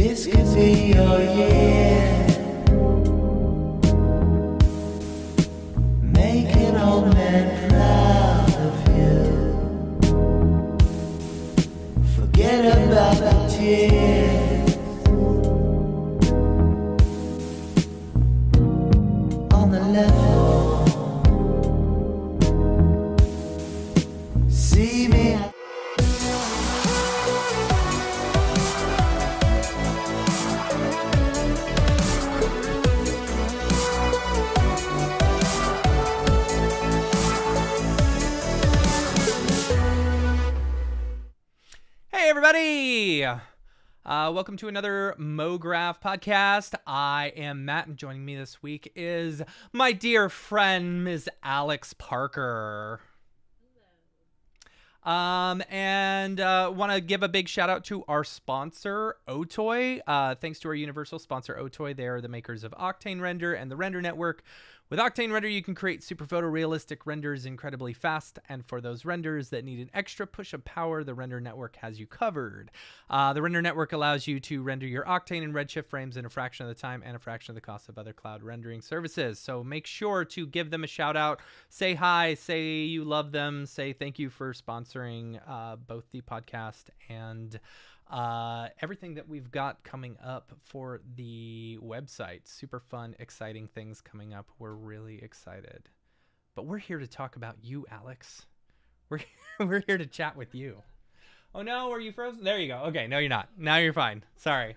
This could be your year. Make an old man proud of you. Forget about the tears on the level. See me. Hey everybody! Welcome to another MoGraph podcast. I am Matt, and joining me this week is my dear friend, Ms. Alex Parker. And want to give a big shout out to our sponsor, Otoy. Thanks to our universal sponsor, Otoy. They are the makers of Octane Render and the Render Network. With Octane Render, you can create super photorealistic renders incredibly fast, and for those renders that need an extra push of power, the Render Network has you covered. The Render Network allows you to render your Octane and Redshift frames in a fraction of the time and a fraction of the cost of other cloud rendering services. So make sure to give them a shout out, say hi, say you love them, say thank you for sponsoring both the podcast and everything that we've got coming up for the website. Super fun, exciting things coming up. We're really excited. But we're here to talk about you, Alex. We're here to chat with you. Oh no, are you frozen? There you go. Okay, no you're not. Now you're fine. Sorry.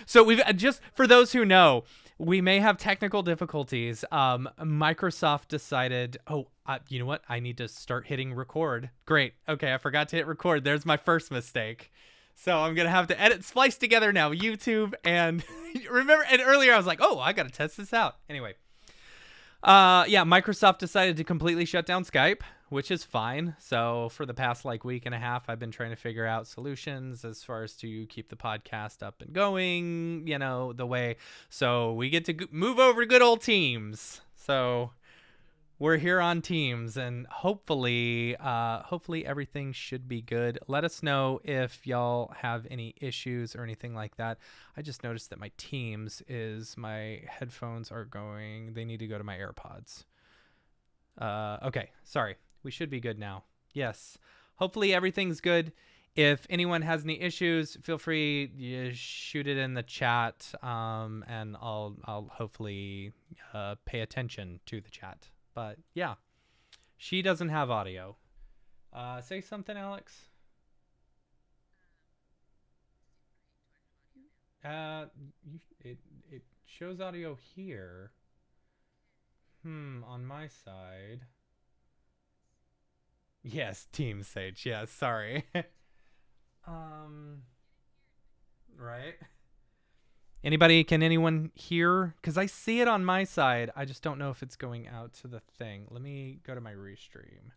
So we've just, for those who know, we may have technical difficulties. Microsoft decided, you know what? I need to start hitting record. Great. Okay, I forgot to hit record. There's my first mistake. So I'm going to have to edit, splice together now, YouTube, and remember, and earlier I was like, oh, I got to test this out. Anyway. Yeah, Microsoft decided to completely shut down Skype, which is fine. So for the past week and a half, I've been trying to figure out solutions as far as to keep the podcast up and going, the way. So we get to move over to good old Teams. So we're here on Teams, and hopefully everything should be good. Let us know if y'all have any issues or anything like that. I just noticed that my my headphones are going, they need to go to my AirPods. Okay, sorry. We should be good now. Yes. Hopefully everything's good. If anyone has any issues, feel free to shoot it in the chat, and I'll hopefully pay attention to the chat. But yeah, she doesn't have audio. Say something, Alex. It shows audio here. On my side. Yes, Team Sage. Yes, sorry. Right. Can anyone hear? Because I see it on my side. I just don't know if it's going out to the thing. Let me go to my restream.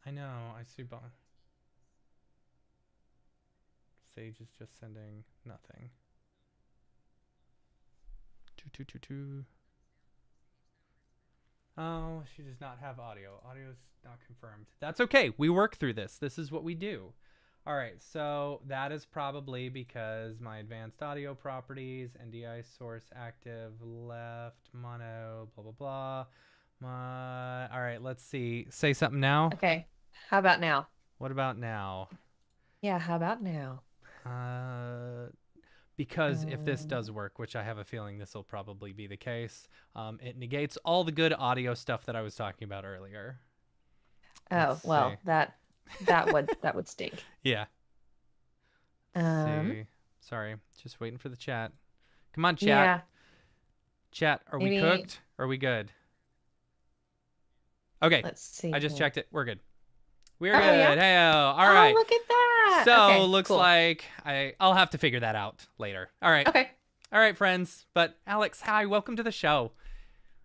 I know. I see. Sage is just sending nothing. 2. Oh, she does not have audio. Audio's not confirmed. That's okay. We work through this. This is what we do. All right, so that is probably because my advanced audio properties, NDI source active, left, mono, blah, blah, blah. All right, let's see. Say something now. Okay, how about now? What about now? Yeah, how about now? Because if this does work, which I have a feeling this will probably be the case, it negates all the good audio stuff that I was talking about earlier. Oh, well, that would stink. Yeah. See. Sorry, just waiting for the chat. Come on, chat. Yeah. Chat, are we cooked? Are we good? Okay. Let's see. I just checked it. We're good. We're Oh, good. yeah? Hey-o. All right. Look at that. So Okay, looks cool. like I'll have to figure that out later. All right. Okay. All right, friends. But Alex, hi. Welcome to the show.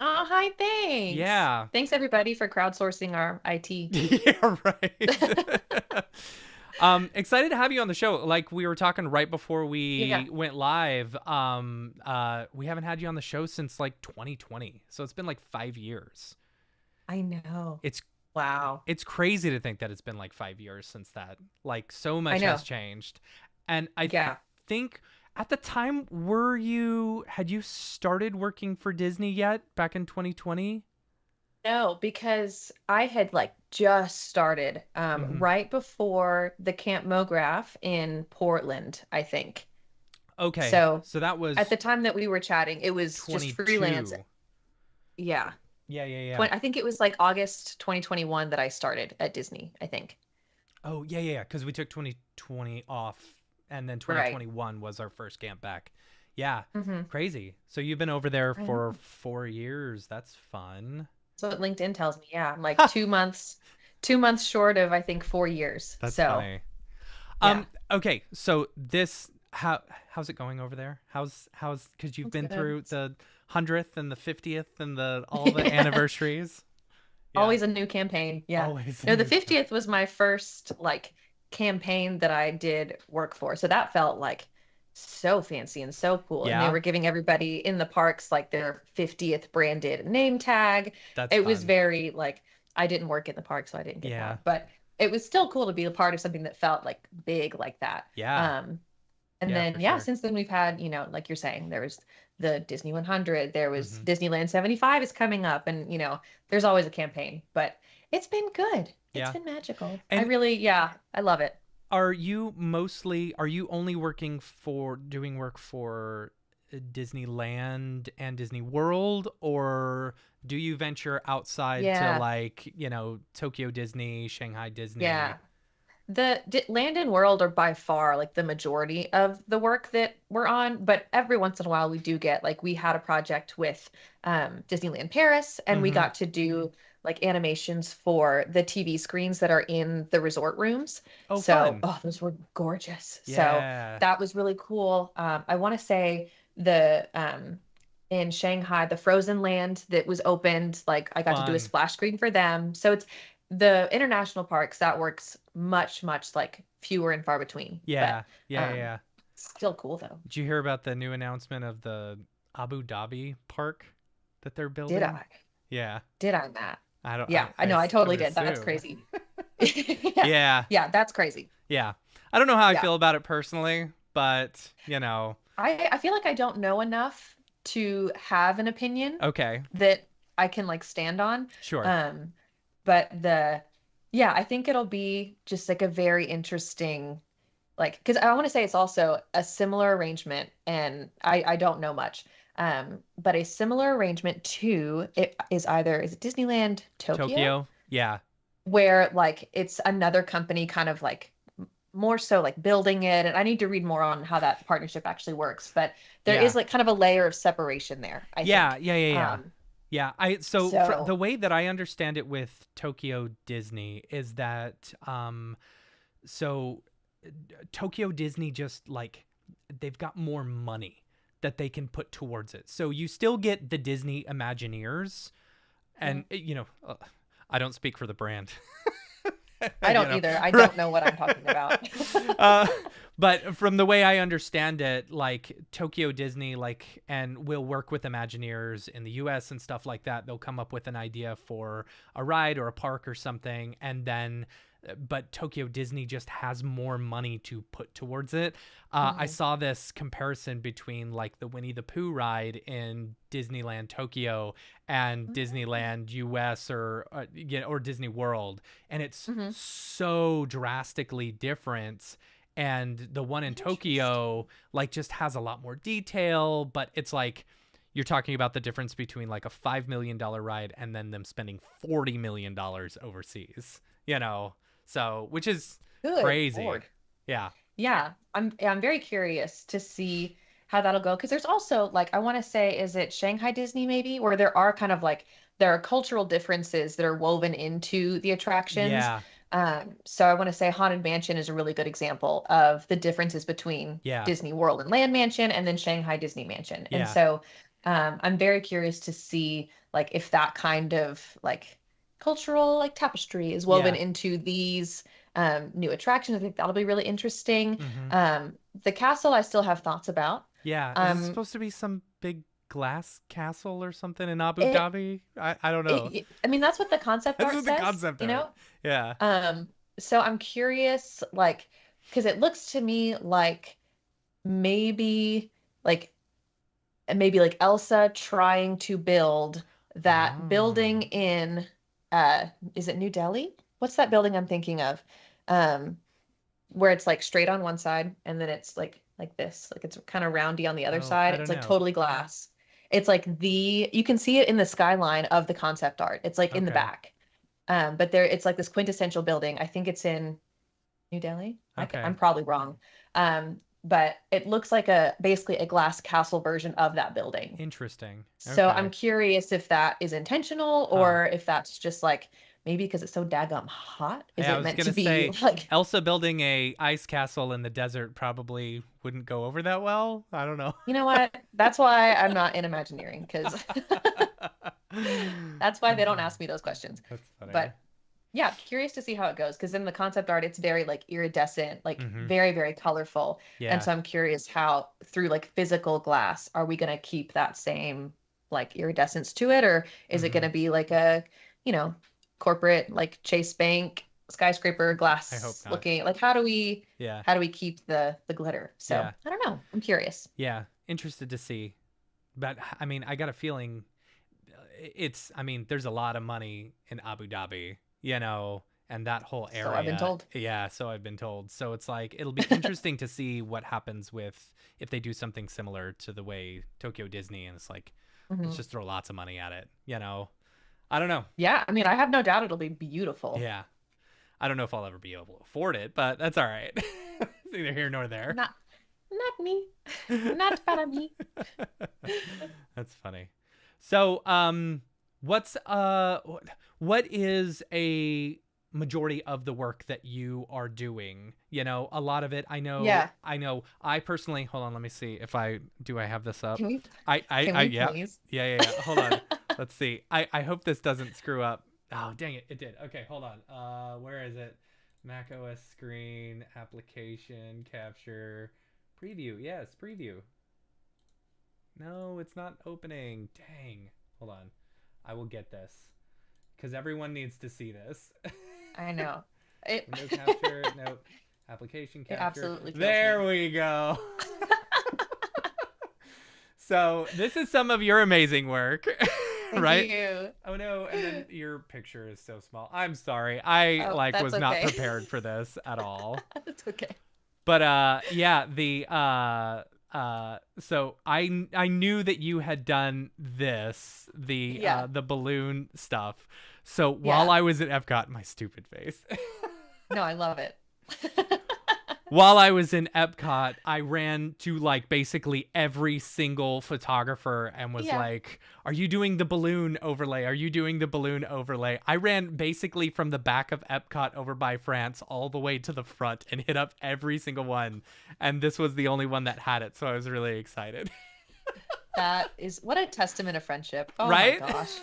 Oh, hi, thanks. Yeah. Thanks, everybody, for crowdsourcing our IT. Yeah, right. Excited to have you on the show. Like we were talking right before we went live. We haven't had you on the show since 2020. So it's been 5 years. I know. It's Wow. It's crazy to think that it's been 5 years since that. So much has changed. And I Yeah. think at the time, had you started working for Disney yet back in 2020? No, because I had like just started Hmm. right before the Camp MoGraph in Portland, I think. Okay, So so that at was the time that we were chatting, it was just freelance. 22. Yeah. Yeah, yeah, yeah. I think it was like August 2021 that I started at Disney, I think. Oh, yeah, yeah, yeah. Because we took 2020 off, and then Right. 2021 was our first camp back. Yeah, Hmm. crazy. So you've been over there I for know. 4 years. That's fun. That's what LinkedIn tells me. Yeah, I'm like 2 months short of I think 4 years. That's So funny. yeah, Okay, so this how's it going over there? How's because you've that's been good. through the 100th and the 50th and the all the anniversaries. Yeah, Always a new campaign. Yeah. always a No, the new camp. 50th was my first like campaign that I did work for. So that felt like so fancy and so cool. And they Yeah, were giving everybody in the parks like their 50th branded name tag. that's It was fun. very like I didn't work in the park, so I didn't get Yeah, that. But it was still cool to be a part of something that felt like big like that. yeah, Um, and yeah, for then, yeah, sure. since then we've had, like you're saying, there was the Disney 100, there was Hmm. Disneyland 75 is coming up, and, there's always a campaign, but it's been good. It's Yeah, been magical. and Yeah, I love it. are you only doing work for Disneyland and Disney World, or do you venture outside to Yeah, like, Tokyo Disney, Shanghai yeah. Disney? The Land and World are by far like the majority of the work that we're on, but every once in a while we do get like we had a project with Disneyland Paris, and we Mm-hmm. got to do like animations for the TV screens that are in the resort rooms. Oh, So, fun. oh, those were gorgeous. So Yeah. that was really cool. I want to say the in Shanghai, the Frozen Land that was opened, like I got to do a Fun. splash screen for them. So it's the international parks that works much, much like fewer and far between, but Yeah. Yeah, yeah, um, yeah. still cool though. Did you hear about the new announcement of the Abu Dhabi park that they're Did building? I? Yeah. Did I, Matt? I don't Yeah, I know. I I totally would did. That's assume. crazy. Yeah, Yeah. yeah, that's crazy. Yeah. I don't know how I Yeah, feel about it personally, but, I feel like I don't know enough to have an opinion okay. that I can like stand on. Sure. Um, but yeah, I think it'll be just like a very interesting, like, because I want to say it's also a similar arrangement, and I don't know much, but a similar arrangement to it is it Disneyland Tokyo, Tokyo. Yeah. where like it's another company kind of like more so like building it, and I need to read more on how that partnership actually works, but there is Yeah. like kind of a layer of separation there, I Yeah, think. yeah, yeah, yeah. Um, Yeah, the so way that I understand it with Tokyo Disney is that so Tokyo Disney just like they've got more money that they can put towards it. So you still get the Disney Imagineers and Mhm. I don't speak for the brand. I you don't know. either. I don't Right. know what I'm talking about. uh, but from the way I understand it, like Tokyo Disney, like, and will work with Imagineers in the US and stuff like that. They'll come up with an idea for a ride or a park or something. And then, but Tokyo Disney just has more money to put towards it. I Mhm. saw this comparison between like the Winnie the Pooh ride in Disneyland Tokyo and Disneyland US or Disney World, and it's Mhm. so drastically different. And the one in Interesting. Tokyo like just has a lot more detail, but it's like you're talking about the difference between like a $5 million ride and then them spending $40 million overseas, so which is Good crazy. Lord. Yeah. Yeah, I'm very curious to see how that'll go, because there's also like I want to say, is it Shanghai Disney maybe, where there are kind of like there are cultural differences that are woven into the attractions. Yeah. So I want to say Haunted Mansion is a really good example of the differences between Yeah. Disney World and Land Mansion and then Shanghai Disney Mansion. And Yeah. so I'm very curious to see like if that kind of like cultural like tapestry is woven Yeah. into these new attractions. I think that'll be really interesting. Mm-hmm. The castle I still have thoughts about. Yeah. Is it Um, supposed to be some big glass castle or something in Abu it, Dhabi? I don't know. I mean, that's what the concept That's art what the says, concept you art. know? Yeah. So I'm curious, like, because it looks to me like maybe like maybe like Elsa trying to build that building Oh. in is it New Delhi? What's that building I'm thinking of? Um, where it's like straight on one side and then it's like this, like it's kind of roundy on the other Oh, side. I It's don't like know. totally glass. It's like you can see it in the skyline of the concept art. It's like in the Okay. back. But there it's like this quintessential building. I think it's in New Delhi. I'm Okay. probably wrong. But it looks like a basically a glass castle version of that building. Interesting. So I'm Okay. curious if that is intentional Huh. or if that's just like maybe because it's so daggum hot. Is Yeah, I it was meant to gonna be say like, Elsa building a ice castle in the desert probably wouldn't go over that well. I don't know. you know what? That's why I'm not in Imagineering because that's why they don't ask me those questions. That's funny. But yeah, curious to see how it goes because in the concept art, it's very like iridescent, like Mm-hmm. very, very colorful. And Yeah. so I'm curious how through like physical glass, are we going to keep that same like iridescence to it? Or is it going Mm-hmm. to be like a, you know, corporate like Chase Bank skyscraper I hope glass not. looking? Like Yeah. how do we keep the glitter? So Yeah. I don't know. I'm curious. Yeah. Interested to see. But I mean, I got a feeling I mean, there's a lot of money in Abu Dhabi, and that whole So I've been area. told. Yeah, so I've been told. So it's like it'll be interesting to see what happens with if they do something similar to the way Tokyo Disney and it's like let's Mhm. just throw lots of money at it. I don't know. Yeah, I mean, I have no doubt it'll be beautiful. Yeah. I don't know if I'll ever be able to afford it, but that's all right. It's neither here nor there. Not not me. Not para me. That's funny. So, what's what is a majority of the work that you are doing? A lot of it. I know. Yeah. I know. I personally. Hold on. Let me see if I have this up. Can we I can we yeah. please? Yeah. Hold on. Let's see. I hope this doesn't screw up. Oh, dang it. It did. Okay, hold on. Where is it? Mac OS screen, application, capture, preview. Yes, preview. No, it's not opening. Dang. Hold on. I will get this. Because everyone needs to see this. I know. It Window capture. Nope. Application it capture. absolutely kills There me. we go. So this is some of your amazing work. Thank Right? you. Oh no, and then your picture is so small. I'm sorry. I Oh, like that's was not okay. prepared for this at all. It's okay. But yeah, the so I knew that you had done this, Yeah. the balloon stuff. So while Yeah. I was at Epcot, my stupid face. No, I love it. While I was in Epcot, I ran to like basically every single photographer and was Yeah. like, "Are you doing the balloon overlay? Are you doing the balloon overlay?" I ran basically from the back of Epcot over by France all the way to the front and hit up every single one. And this was the only one that had it, so I was really excited. That is what a testament of friendship. Oh my Right? gosh.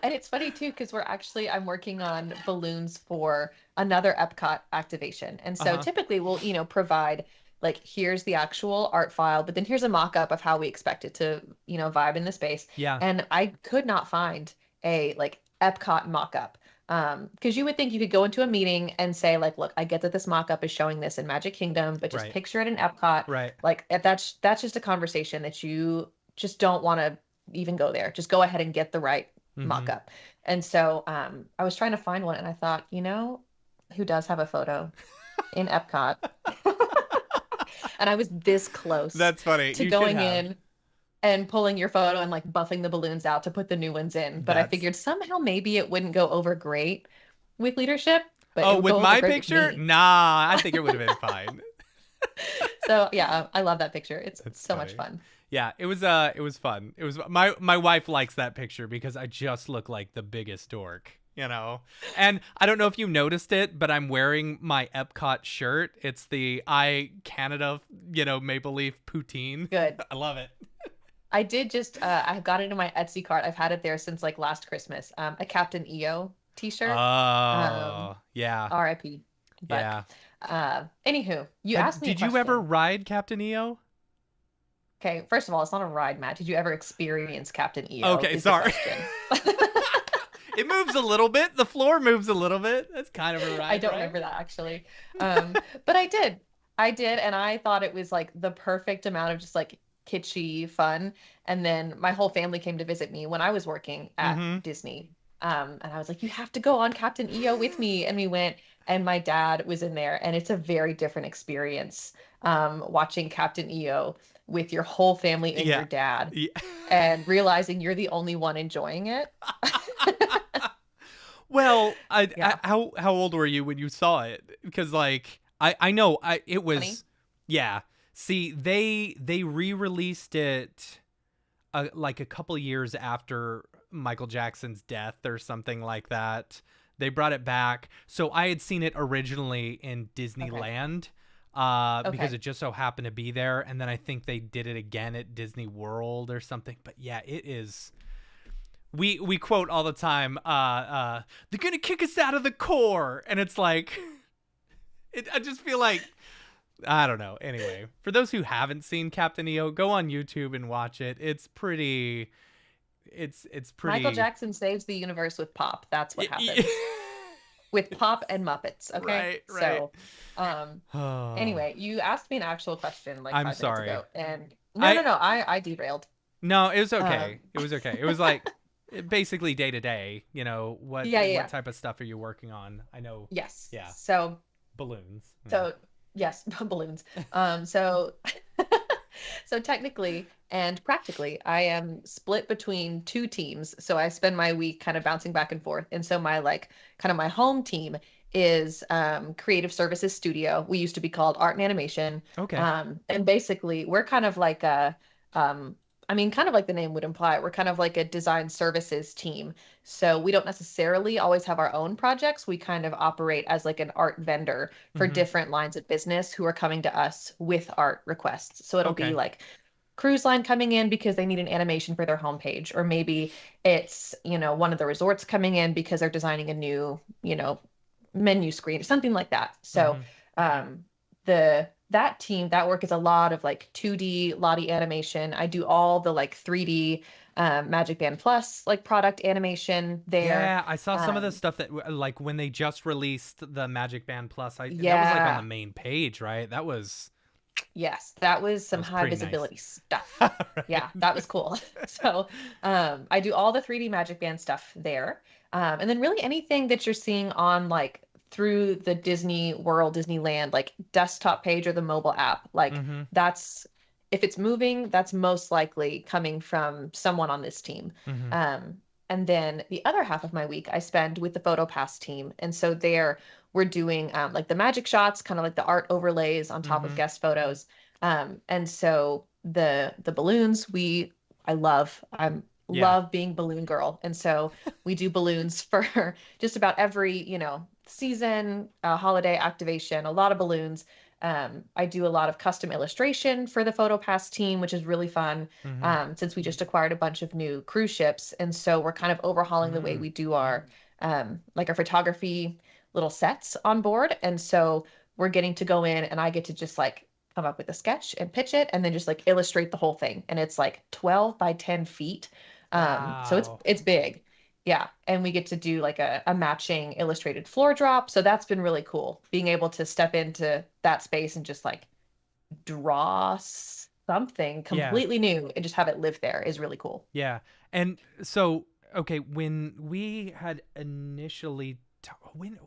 And it's funny too, because I'm working on balloons for another Epcot activation. And so Uh-huh. typically we'll, provide like, here's the actual art file, but then here's a mock-up of how we expect it to, vibe in the space. Yeah. And I could not find a like Epcot mock-up. Because you would think you could go into a meeting and say, like, look, I get that this mock-up is showing this in Magic Kingdom, but just Right. picture it in Epcot. Right. Like that's just a conversation that you just don't want to even go there. Just go ahead and get the right Mm-hmm. mock-up. And so I was trying to find one and I thought, who does have a photo in Epcot? And I was this close That's funny. to You should going have. in and pulling your photo and like buffing the balloons out to put the new ones in. But I That's figured somehow maybe it wouldn't go over great with leadership, but it Oh, would with go over my great with picture? me. Nah, I think it would have been fine. So yeah, I love that picture. It's That's so much funny. fun. Yeah, it was fun. It was my wife likes that picture because I just look like the biggest dork. And I don't know if you noticed it, but I'm wearing my Epcot shirt. It's the Canada, Maple Leaf poutine. Good. I love it. I did just I've got it in my Etsy cart. I've had it there since like last Christmas. A Captain EO t-shirt. Oh, yeah. RIP. But Yeah. anywho, you asked me a Did you ever question. ride Captain EO? Okay, first of all, it's not a ride, Matt. Did you ever experience Captain EO? Okay, Is the sorry. question. It moves a little bit. The floor moves a little bit. That's kind of a ride. I don't right? remember that actually. But I did. I did, and I thought it was like the perfect amount of just like kitschy fun. And then my whole family came to visit me when I was working at Mm-hmm. Disney. And I was like, you have to go on Captain EO with me. And we went, and my dad was in there, and it's a very different experience watching Captain EO with your whole family and Yeah. your dad Yeah. and realizing you're the only one enjoying it. Well, Yeah. how old were you when you saw it? Because like I know it 20. was yeah. See, they re-released it like a couple years after Michael Jackson's death or something like that. They brought it back. So I had seen it originally in Disneyland because Okay. it just so happened to be there, and then I think they did it again at Disney World or something. But yeah, it is. We quote all the time. They're gonna kick us out of the core, and it's like, I just feel like I don't know. Anyway, for those who haven't seen Captain EO, go on YouTube and watch it. It's pretty. It's pretty. Michael Jackson saves the universe with pop. That's what happens. With pop and Muppets, okay? Right. So, anyway, you asked me an actual question like I'm 5 sorry. minutes ago, and I- no, I derailed. No, it was okay. Um, It was okay. It was like basically day to day. You know what? Yeah. What type of stuff are you working on? I know Yes. Yeah. So, balloons. yes, balloons. So, so technically and practically, I am split between two teams. So I spend my week kind of bouncing back and forth. And so my like kind of my home team is Creative Services Studio. We used to be called Art and Animation. Okay. And basically we're kind of like a kind of like the name would imply, we're kind of like a design services team. So we don't necessarily always have our own projects. We kind of operate as like an art vendor for Mhm. different lines of business who are coming to us with art requests. So it'll Okay. be like cruise line coming in because they need an animation for their homepage, or maybe it's, one of the resorts coming in because they're designing a new, menu screen or something like that. So the that team, that work is a lot of like 2D Lottie animation. I do all the like 3D Magic Band Plus like product animation there. Yeah, I saw some of the Um, stuff that like when they just released the Magic Band Plus. That was like on Yeah. the main page, right? That was Yes, that was some was high pretty nice. visibility stuff. Right. Yeah, that was cool. So I do all the 3D Magic Band stuff there. And then really anything that you're seeing on like through the Disney World, Disneyland, like desktop page or the mobile app, like Mhm. that's if it's moving, that's most likely coming from someone on this team. Mhm. And then the other half of my week I spend with the PhotoPass team. And so there we're doing like the magic shots, kind of like the art overlays on top Mhm. of guest photos. And so the balloons I love. Yeah. Love being balloon girl. And so we do balloons for just about every, season, holiday activation, a lot of balloons. I do a lot of custom illustration for the PhotoPass team, which is really fun Mhm. since we just acquired a bunch of new cruise ships. And so we're kind of overhauling the way Mm. we do our like our photography little sets on board. And so we're getting to go in and I get to just like come up with a sketch and pitch it and then just like illustrate the whole thing. And it's like 12 by 10 feet. So Wow. it's big. Yeah. And we get to do like a matching illustrated floor drop. So that's been really cool. Being able to step into that space and just like draw something Yeah. completely new and just have it live there is really cool. Yeah. And so, okay, when we had initially, when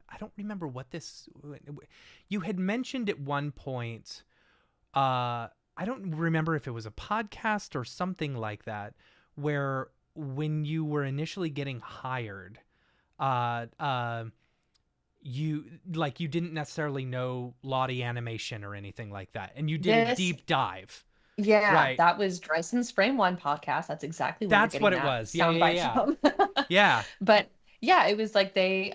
I don't remember what this, you had mentioned at one point, I don't remember if it was a podcast or something like that, where when you were initially getting hired, uh, uh, you you didn't necessarily know Lottie animation or anything like that, and you did a This, deep dive. yeah, Right. that was Dryson's Frame One podcast. That's exactly where you're That's what getting it that was. Yeah, yeah, soundbite yeah. from. Yeah. But yeah, it was like they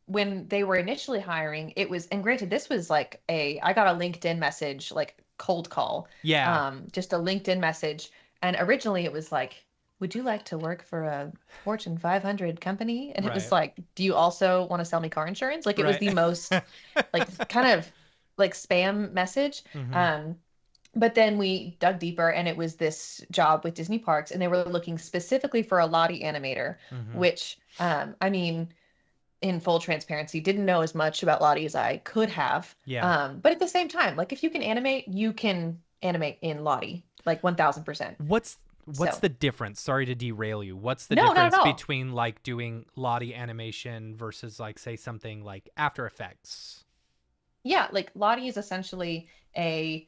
when they were initially hiring, it was, and granted, this was like I got a LinkedIn message, like cold call, Yeah. just a LinkedIn message. And originally it was like, would you like to work for a Fortune 500 company? And it was Right. like, do you also want to sell me car insurance? Like it was Right. the most like kind of like spam message. Mhm. Um, But then we dug deeper, and it was this job with Disney Parks, and they were looking specifically for a Lottie animator, Mm-hmm. which, I mean, in full transparency, didn't know as much about Lottie as I could have. Yeah. But at the same time, like if you can animate in Lottie, like 1000%. What's So the difference? Sorry to derail you. What's the no, not at difference all. between like doing Lottie animation versus like say something like After Effects? Yeah, like Lottie is essentially a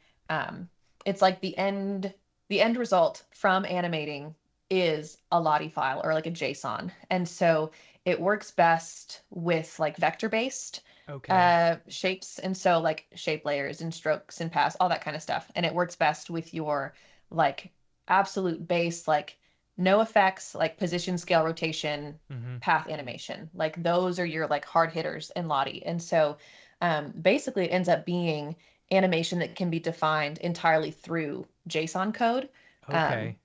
it's like the end result from animating is a Lottie file or like a JSON. And so it works best with like vector based Okay. shapes, and so like shape layers and strokes and paths, all that kind of stuff. And it works best with your like absolute base, like no effects, like position, scale, rotation, Mm-hmm. path animation. Like those are your like hard hitters in Lottie. And so basically it ends up being animation that can be defined entirely through JSON code. Um, Okay.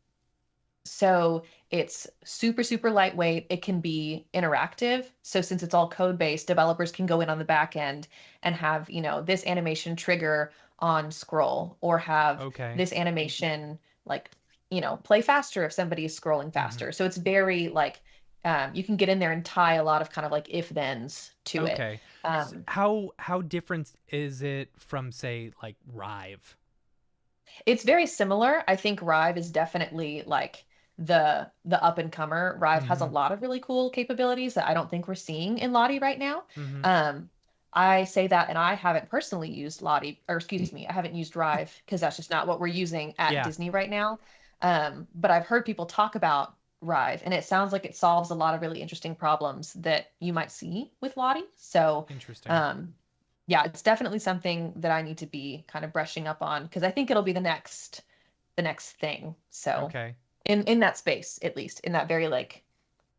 so it's super, super lightweight. It can be interactive. So since it's all code based, developers can go in on the back end and have, this animation trigger on scroll, or have Okay. this animation like, play faster if somebody is scrolling Mm-hmm. faster. So it's very like, you can get in there and tie a lot of kind of like if thens to it. Okay. Um, How different is it from say like Rive? It's very similar. I think Rive is definitely like the up and comer. Rive has a Mm-hmm. lot of really cool capabilities that I don't think we're seeing in Lottie right now. Mm-hmm. Um, I say that, and I haven't personally used Lottie, or excuse me, I haven't used Rive because that's just not what we're using at Yeah. Disney right now. But I've heard people talk about Rive, and it sounds like it solves a lot of really interesting problems that you might see with Lottie. So, Interesting. um, yeah, it's definitely something that I need to be kind of brushing up on because I think it'll be the next thing. So Okay. in that space, at least in that very like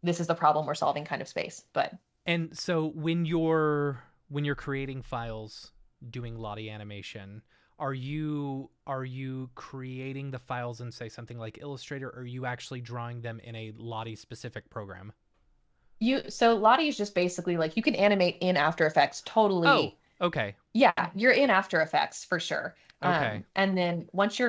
this is the problem we're solving kind of space. But And so when you're creating files doing Lottie animation, are you creating the files in say something like Illustrator, or are you actually drawing them in a Lottie specific program? so Lottie is just basically like you can animate in After Effects Oh, totally. okay. Yeah, you're in After Effects for sure. Okay. And then once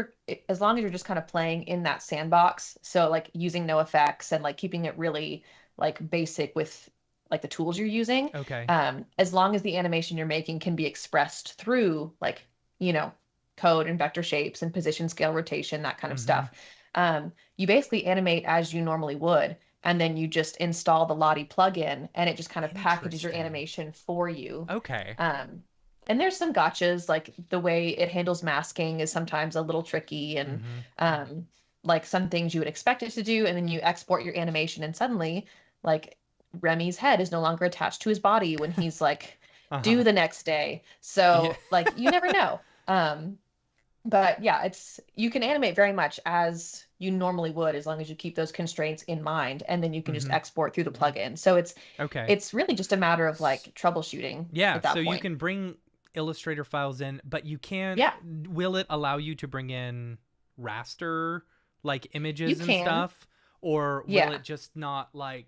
as long as you're just kind of playing in that sandbox, so like using no effects and like keeping it really like basic with like the tools you're using, Okay. as long as the animation you're making can be expressed through like, you know, code and vector shapes and position, scale, rotation, that kind of Mm-hmm. stuff, you basically animate as you normally would. And then you just install the Lottie plugin, and it just kind of packages your Interesting. animation for you. Okay. um, and there's some gotchas, like the way it handles masking is sometimes a little tricky, and Mm-hmm. um, like some things you would expect it to do, and then you export your animation, and suddenly, like Remy's head is no longer attached to his body when he's like Uh-huh. due the next day. Yeah. So like you never know. But yeah, it's you can animate very much as you normally would as long as you keep those constraints in mind, and then you can just Mm-hmm. export through the plugin. So it's Okay. it's really just a matter of S- like troubleshooting Yeah, at so that you point. can bring Illustrator files in, but you can't. Yeah, Will it allow you to bring in raster like you images and can. stuff, or will Yeah. it just not like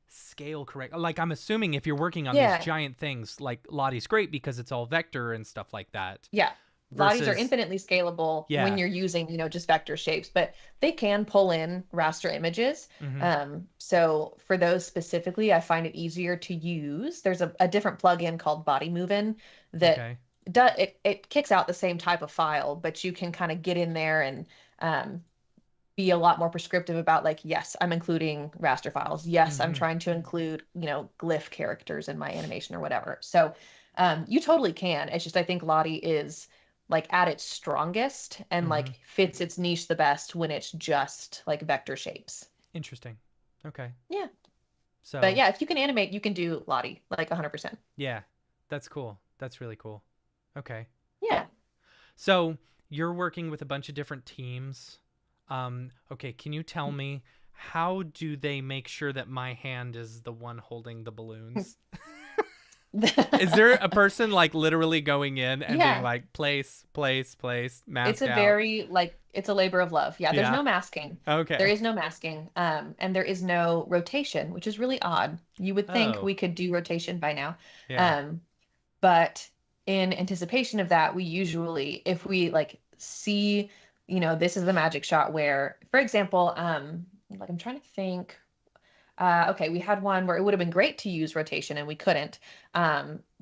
scale correct? Like I'm assuming if you're working on these Yeah. giant things, like Lottie's great because it's all vector and stuff like that. Yeah. Lotties are Versus, infinitely scalable when yeah. you're using, just vector shapes, but they can pull in raster images. Mm-hmm. So for those specifically, I find it easier to use. There's a different plugin called Body Movin that Okay. it kicks out the same type of file, but you can kind of get in there and um, be a lot more prescriptive about like, yes, I'm including raster files. Yes, I'm Mm-hmm. trying to include, glyph characters in my animation or whatever. So you totally can. It's just I think Lottie is like at its strongest and Mm-hmm. like fits its niche the best when it's just like vector shapes. Interesting. Okay. Yeah. But So yeah, if you can animate, you can do Lottie like 100%. yeah, that's cool. That's really cool. Okay. Yeah. So you're working with a bunch of different teams. Okay, can you tell me how do they make sure that my hand is the one holding the balloons? Is there a person like literally going in and being Yeah. like, place, place, place, It's mask a out? very like it's a labor of love. Yeah, there's Yeah. no masking. There Okay. is no masking. And there is no rotation, which is really odd. You would think Oh, we could do rotation by now. yeah. Um, but in anticipation of that, we usually, if we like see, this is the magic shot where, for example, like I'm trying to think. Okay, we had one where it would have been great to use rotation and we couldn't.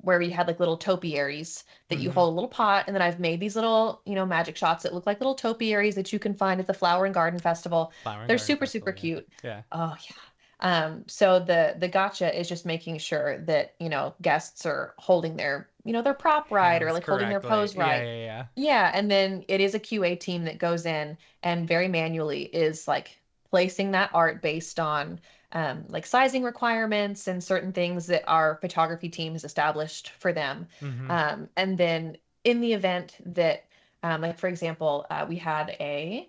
Where we had like little topiaries that you Mm-hmm. hold a little pot, and then I've made these little, magic shots that look like little topiaries that you can find at the Flower and Garden Festival. Flower and They're Garden super, super Festival. Yeah. cute. Yeah. Oh yeah. So the gotcha is just making sure that, guests are holding their prop right, or Hands like holding their correctly. pose Yeah. right. Yeah. Yeah. Yeah, and then it is a QA team that goes in and very manually is like placing that art based on like sizing requirements and certain things that our photography team has established for them. Mm-hmm. And then in the event that, like for example, we had a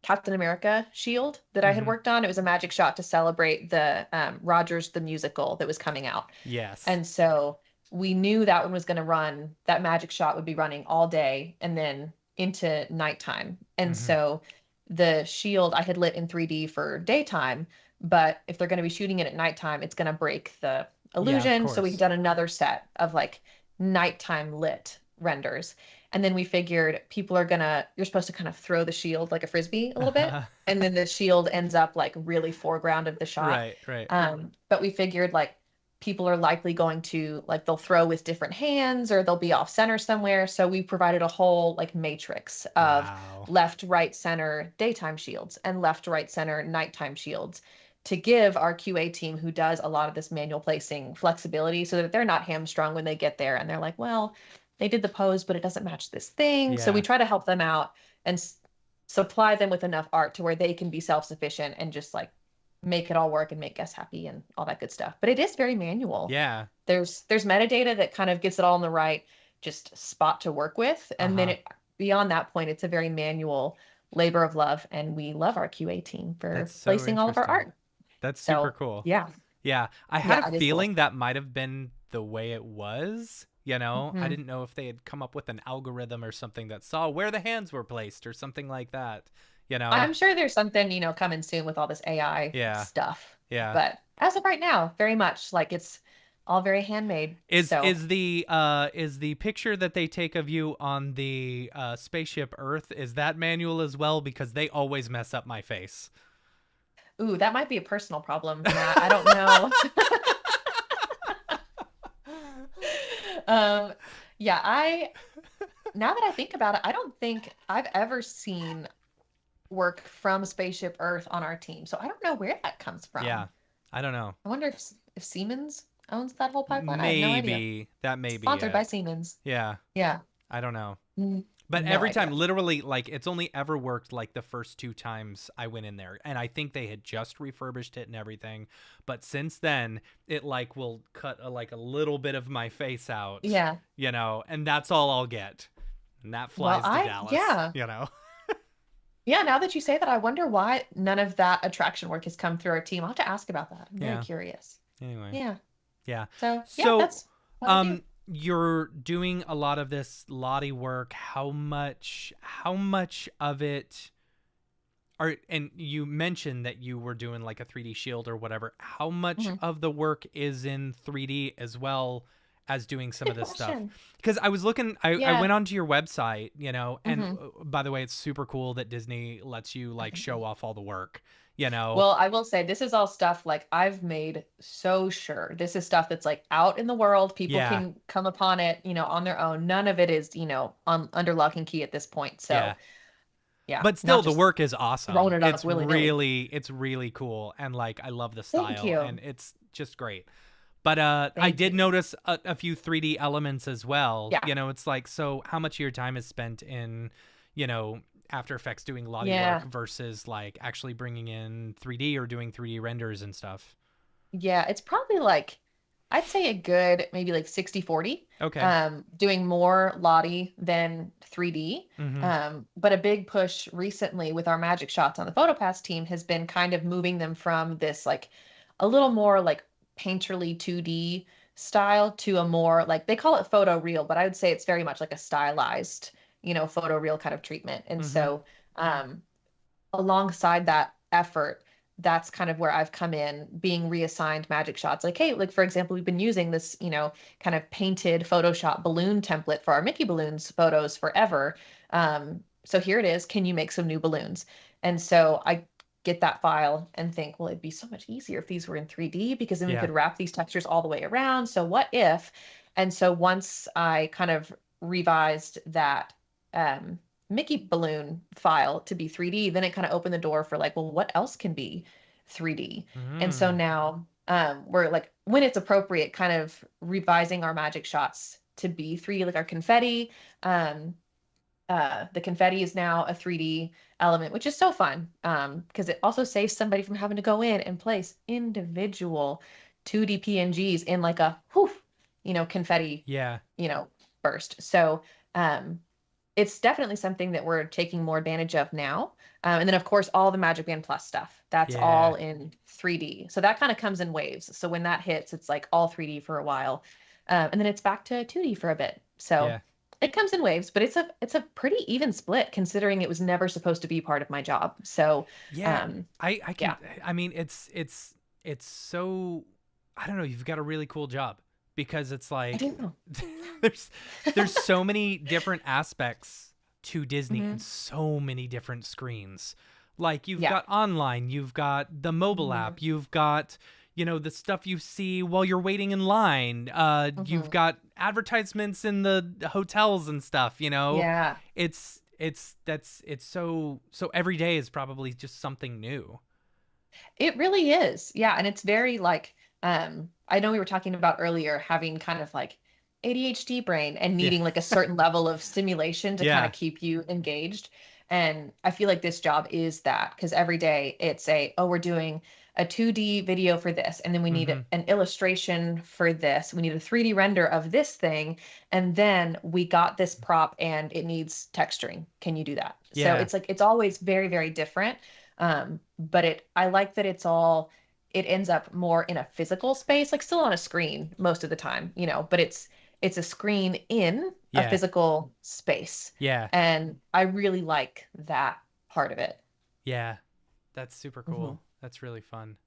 Captain America shield that I had Mm-hmm. worked on. It was a magic shot to celebrate the Rogers the musical that was coming out. Yes. And so we knew that one was going to run, that magic shot would be running all day and then into nighttime. And Mhm. so the shield I had lit in 3D for daytime, but if they're going to be shooting it at nighttime, it's going to break the illusion. So we've course. done another set of like nighttime lit renders. And then we figured you're supposed to kind of throw the shield like a frisbee a little bit. And then the shield ends up like really foreground of the shot. Right. Right. But we figured like people are likely going to like they'll throw with different hands or they'll be off center somewhere. So we provided a whole like matrix of Wow. left, right, center daytime shields and left, right, center nighttime shields to give our QA team who does a lot of this manual placing flexibility so that they're not hamstrung when they get there and they're like, well, they did the pose, but it doesn't match this thing. So we Yeah. try to help them out and supply them with enough art to where they can be self-sufficient and just like make it all work and make guests happy and all that good stuff. But it is very manual. Yeah. There's metadata that kind of gets it all in the right just spot to work with. And then beyond that point, it's a very manual labor of love. And we love our QA team for That's so placing all of our interesting. art. That's So, super cool. Yeah. Yeah. I had Yeah, a it is cool. feeling that might have been the way it was. I Mhm. didn't know if they had come up with an algorithm or something that saw where the hands were placed or something like that. I'm sure there's something, coming soon with all this AI Yeah. stuff. Yeah. But as of right now, very much like it's all very handmade. Is So is the picture that they take of you on the spaceship Earth, is that manual as well? Because they always mess up my face. ooh, that might be a personal problem, Matt. I don't know. Yeah, now that I think about it, I don't think I've ever seen work from Spaceship Earth on our team. So I don't know where that comes from. Yeah. I don't know. I wonder if Siemens owns that whole pipeline. I have no idea. Maybe that may be Sponsored it. by Siemens. Yeah. Yeah. I don't know. Mm, But no every time, idea. literally, like, it's only ever worked like the first 2 times I went in there. And I think they had just refurbished it and everything. But since then, it like will cut a little bit of my face out. Yeah. And that's all I'll get. And that flies to Dallas. Yeah. Yeah, now that you say that, I wonder why none of that attraction work has come through our team. I'll have to ask about that. I'm Yeah. very curious. Anyway. Yeah. Yeah. So, So, that's what I do. You're doing a lot of this Lottie work. How much of it are, and you mentioned that you were doing like a 3D shield or whatever. How much Mhm. of the work is in 3D as well as doing some of Good this stuff? question. Because I was looking, I Yeah. went onto your website, and Mhm. by the way, it's super cool that Disney lets you like show off all the work, Well, I will say this is all stuff like I've made so sure this is stuff that's like out in the world. People Yeah. can come upon it, on their own. None of it is, on under lock and key at this point. So, Yeah. yeah. But still, not the just work is awesome. throwing it up It's willy-nilly. really cool, and like I love the Thank style, you. and it's just great. But I Thank did you. notice a few 3D elements as well. Yeah. It's like, so how much of your time is spent in, After Effects doing Lottie Yeah. work versus like actually bringing in 3D or doing 3D renders and stuff? Yeah, it's probably like I'd say a good maybe like 60-40. Okay. Doing more Lottie than 3D. Mhm. But a big push recently with our magic shots on the PhotoPass team has been kind of moving them from this like a little more like painterly 2D style to a more like they call it photo real, but I would say it's very much like a stylized, photo real kind of treatment. And Mhm. so alongside that effort, that's kind of where I've come in, being reassigned magic shots. Like, hey, like for example, we've been using this, kind of painted Photoshop balloon template for our Mickey balloons photos forever. So here it is. Can you make some new balloons? And so I get that file and think, well, it'd be so much easier if these were in 3D, because then we Yeah. could wrap these textures all the way around. So what if? And so once I kind of revised that Mickey balloon file to be 3D, then it kind of opened the door for like, well, what else can be 3D? And so Mm. now we're like, when it's appropriate, kind of revising our magic shots to be 3D, like our confetti. The confetti is now a 3D element, which is so fun, because it also saves somebody from having to go in and place individual 2D PNGs in like a confetti, Yeah. burst. So it's definitely something that we're taking more advantage of now. And then of course, all the Magic Band Plus stuff, that's Yeah. all in 3D. So that kind of comes in waves. So when that hits, it's like all 3D for a while. And then it's back to 2D for a bit. So Yeah. it comes in waves, but it's a pretty even split considering it was never supposed to be part of my job. So Yeah. I can, yeah. I mean, it's so, I don't know, you've got a really cool job, because it's I like don't know. there's so many different aspects to Disney Mhm. and so many different screens. Like you've Yeah. got online, you've got the mobile Mhm. app, you've got, the stuff you see while you're waiting in line. You've Mhm. got advertisements in the hotels and stuff, Yeah. It's so every day is probably just something new. It really is. Yeah. And it's very like, I know we were talking about earlier having kind of like ADHD brain and Yeah. needing like a certain level of stimulation to kind Yeah. of keep you engaged. And I feel like this job is that, because every day it's we're doing a 2D video for this, and then we need Mhm. an illustration for this. We need a 3D render of this thing. And then we got this prop and it needs texturing. Can you do that? So Yeah. it's like, it's always very, very different. But I like that it ends up more in a physical space, like still on a screen most of the time, but it's a screen in a Yeah. physical space. Yeah. And I really like that part of it. Yeah. That's super cool. Mhm. That's really fun.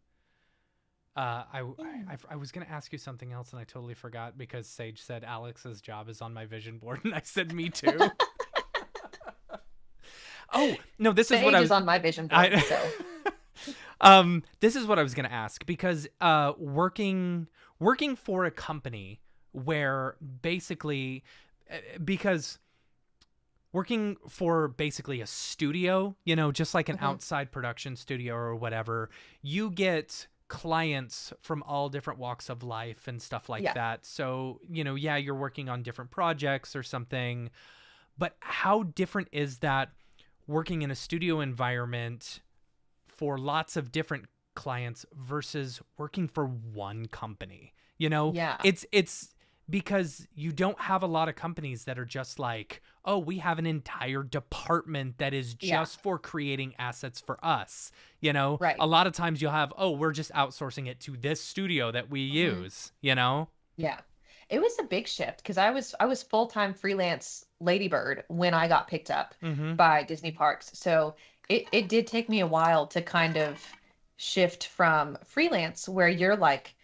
I Yeah. I was gonna ask you something else and I totally forgot, because Sage said Alex's job is on my vision board, and I said me too. Oh no, this is The what age I is was. on my vision board, so This is what I was gonna ask, because working for a company where basically, because working for basically a studio, just like an mhm. outside production studio or whatever, you get clients from all different walks of life and stuff like Yeah. that. So, yeah, you're working on different projects or something, but how different is that working in a studio environment for lots of different clients versus working for one company? Yeah. It's because you don't have a lot of companies that are just like, oh, we have an entire department that is Yeah. just for creating assets for us. Right. A lot of times you'll have, oh, we're just outsourcing it to this studio that we Mhm. use. Yeah. It was a big shift because I was full-time freelance Ladybird when I got picked up Mm-hmm. by Disney Parks. So it did take me a while to kind of shift from freelance, where you're like,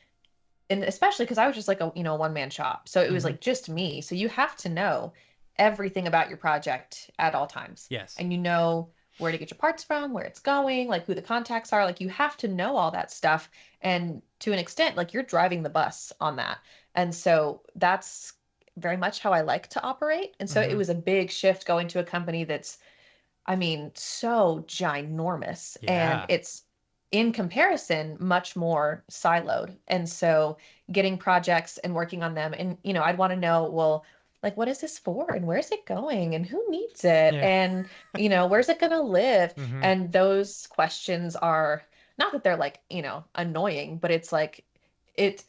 and especially because I was just like a one-man shop. So it was Mm-hmm. like just me. So you have to know everything about your project at all times. Yes. And you know where to get your parts from, where it's going, like who the contacts are. Like you have to know all that stuff. And to an extent, like you're driving the bus on that. And so that's very much how I like to operate. And so it Mm-hmm. was a big shift going to a company that's, I mean, so ginormous. And Yeah. it's in comparison much more siloed. And so getting projects and working on them, and I'd want to know, well, like what is this for and where's it going and who needs it Yeah. and where's it going to live? Mm-hmm. And those questions are not that they're like, annoying, but it's like it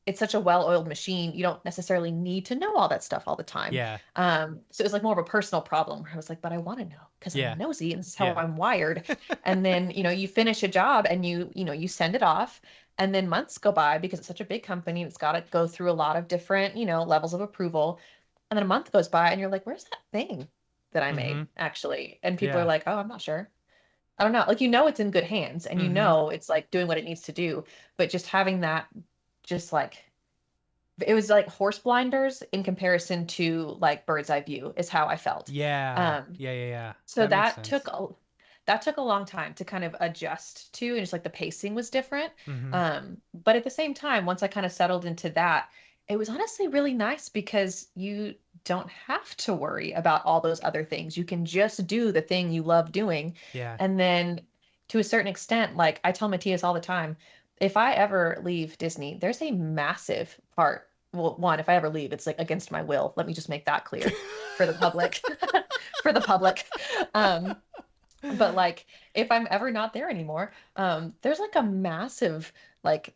it's such a well-oiled machine. You don't necessarily need to know all that stuff all the time. Yeah. So it was like more of a personal problem where I was like, but I want to know because I'm Yeah. nosy and this is how Yeah. I'm wired. And then, you finish a job and you send it off, and then months go by because it's such a big company. It's got to go through a lot of different, levels of approval. And then a month goes by and you're like, where's that thing that I Mm-hmm. made actually? And people are Yeah. like, oh, I'm not sure. I don't know, like, it's in good hands and Mm-hmm. it's like doing what it needs to do, but just having that, just like, it was like horse blinders in comparison to like bird's eye view is how I felt. Yeah. Um, Yeah. Yeah. Yeah. so That makes that sense. took a long time to kind of adjust to, and just like the pacing was different. Mm-hmm. But at the same time, once I kind of settled into that, it was honestly really nice because you don't have to worry about all those other things. You can just do the thing you love doing. Yeah. And then to a certain extent, like I tell Matthias all the time, if I ever leave Disney, there's a massive part. Well, one, if I ever leave, it's like against my will. Let me just make that clear for the public. For the public. Um, but like if I'm ever not there anymore, there's like a massive like